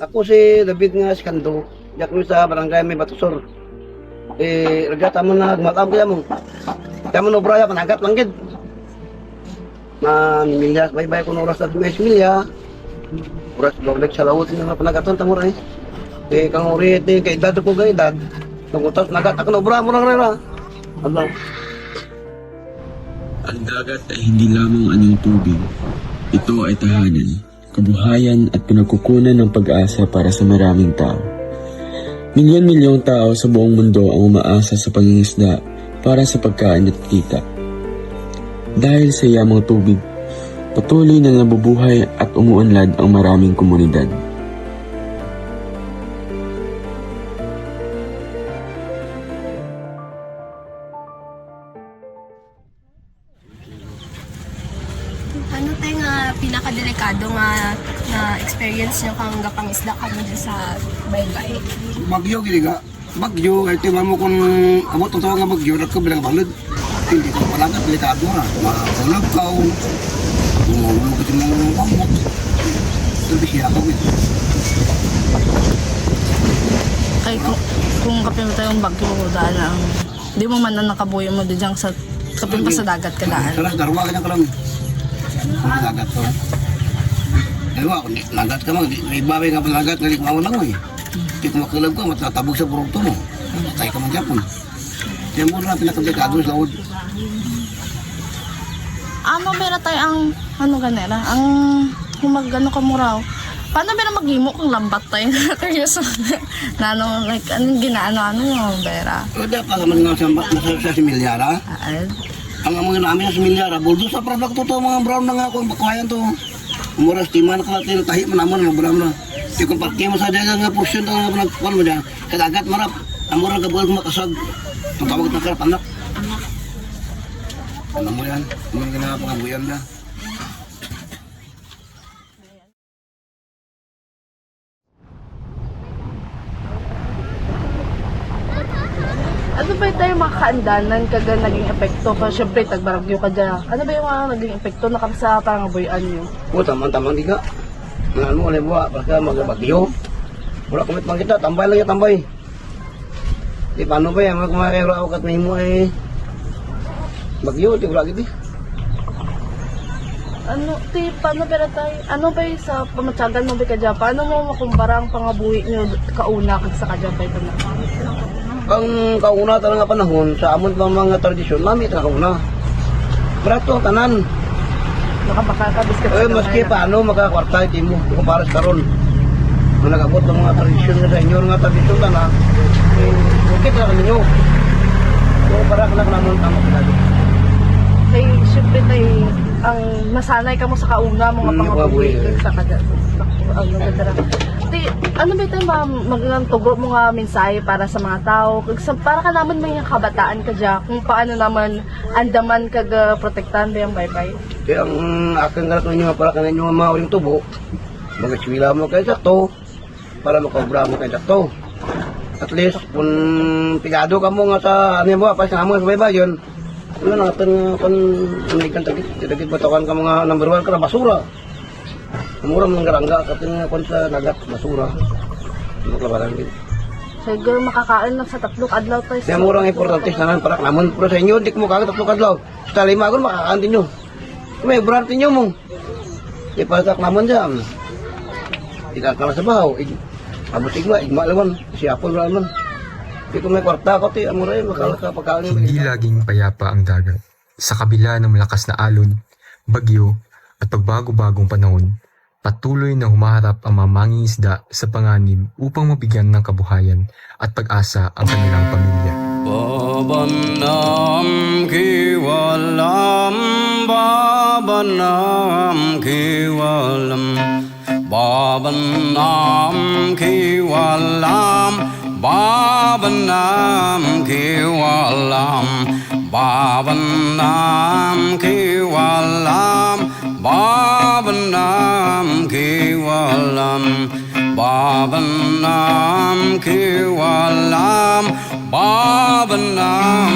Ako si David nga Skando, diyak mi sa barangay may Batusor. Ragata mo na matam kaya mo. Kaya mo no braya panagat lang gid. Na milya bay-bay ko oras sa milya. Oras doblek sa lawot nga panagaton tamo ray. Kang uri kay edad ko kay edad. Tungutas nagat ako no bra mo lang ra. Allah. Ang dagat ay hindi lamang anyong tubig. Ito ay tahanan, kabuhayan at pinagkukunan ng pag-asa para sa maraming tao. Milyon-milyong tao sa buong mundo ang umaasa sa pangingisda para sa pagkain at kita. Dahil sa yamang tubig, patuloy na nabubuhay at umuunlad ang maraming komunidad. Ano tayo nga pinakadelikado nga na experience nyo kang gapangisda ka mo sa baybay? Bagyo gini ga. Bagyo kay timan mo kung amo totoo nga bagyo ra ko bilang balod. Hindi ko palagat delikado na. Mahulog ka o mahulog ka mo pamot. Sabi siya ako gid. Kay kung kapin mo tayong bagyo daan ang di mo man na nakabuyo mo diyan sa kapin pa sa dagat ka daan. Kalas darwa ka lang. Nagat ko. Ewa, nagat ka mo, may babay nga palagat, nga di ko lang mo eh. Di ko makalab ka, matatabog sa produkto mo. Matay ka man Japon. Kaya mo na pinakablikado sa laod. Ano bera tayo ang ano ganera? Ang humagano ka mo raw. Paano bera maghimo kung lambat tayo? Seryoso. Na ano, like, anong ginaano-ano mo, bera? O dapat ka man nga sa Similyara. Ang mga namin sa Similyara, buldo sa produkto to, mga brown na nga ako, bakwayan to. Umuras, timan ka natin, tahi mo naman, mga brown na. Di kung pati mo sa dyan nga portion to, nga pinagpuan mo dyan. Kadagat marap, ang murang gabuhan kung makasag. Ang tawag na karap, anak. Ano mo yan? Ano yung ginapangabuyan na? Ano ba tayo makakaandanan kaga naging epekto? Kasi syempre, tagbaragyo ka dyan. Ano ba yung mga naging epekto na kami sa pangabuyan nyo? O, tamang-tamang di ka. Mga ano, alay buwa, baka magbagyo. Wala kumit man kita, tambay lang yung tambay. Di paano ba yan, magkumakero ako kat may mo eh. Bagyo, di wala gitu. Paano pero tayo, ano ba yung sa pamatsagan mo ba ka dyan? Paano mo makumpara ang pangabuhi nyo kauna kag sa kadyan ba ito na? Ang kauna talaga panahon, sa amon pang mga tradisyon, mami talaga kauna. Brato, tanan. Nakapakakabis ka Maski paano, makakwarta yung mo, kumpara sa karon. Nung nag-abot ng mga tradisyon na sa inyo, mga tradisyon na na, okay talaga ninyo. So, para ka lang naman tamang pinali. Ay, syempre tayo, ang nasanay ka mo sa kauna, mga pangabuhi kag sa kadyan. Ano ba ito magandang tugo mo nga mensahe para sa mga tao? Para ka naman may kabataan ka dyan, kung paano naman andaman kag protektahan ba yung baybay? Kaya ang aking galat ninyo para kanin yung mga uling tubo, mag-iswila mo kayo sa to, para makabra mo kayo sa to. At least, kung pigado ka mo nga sa ano mo, pas nga mo sa baybay yun, ano natin kung nanikan tagit batakan ka mga number 1 ka na basura. Mura mong garangga kapag kung sa nagat basura. Maklabaran din. Siguro makakain lang sa 3 adlaw tayo. Kaya murang importante sa naman para naman. Pero sa inyo, di ko mo kagad 3 adlaw. Sa 5 ako, makakain din nyo. May brarte nyo mo. Di pa naman dyan. Ikan ka na sa bahaw. Abot igma laman. Si Apple laman. Di ko may kwarta ko, ti amuray, makalaka pagkain. Hindi laging payapa ang dagat. Sa kabila ng malakas na alon, bagyo, at pagbago-bagong panahon, patuloy na humaharap ang mga mangingisda sa panganib upang mabigyan ng kabuhayan at pag-asa ang kanilang pamilya. Babanam kiwalam, babanam kiwalam, babanam kiwalam, babanam kiwalam, babanam kiwalam, babanam kiwalam, babanam kiwalam, babanam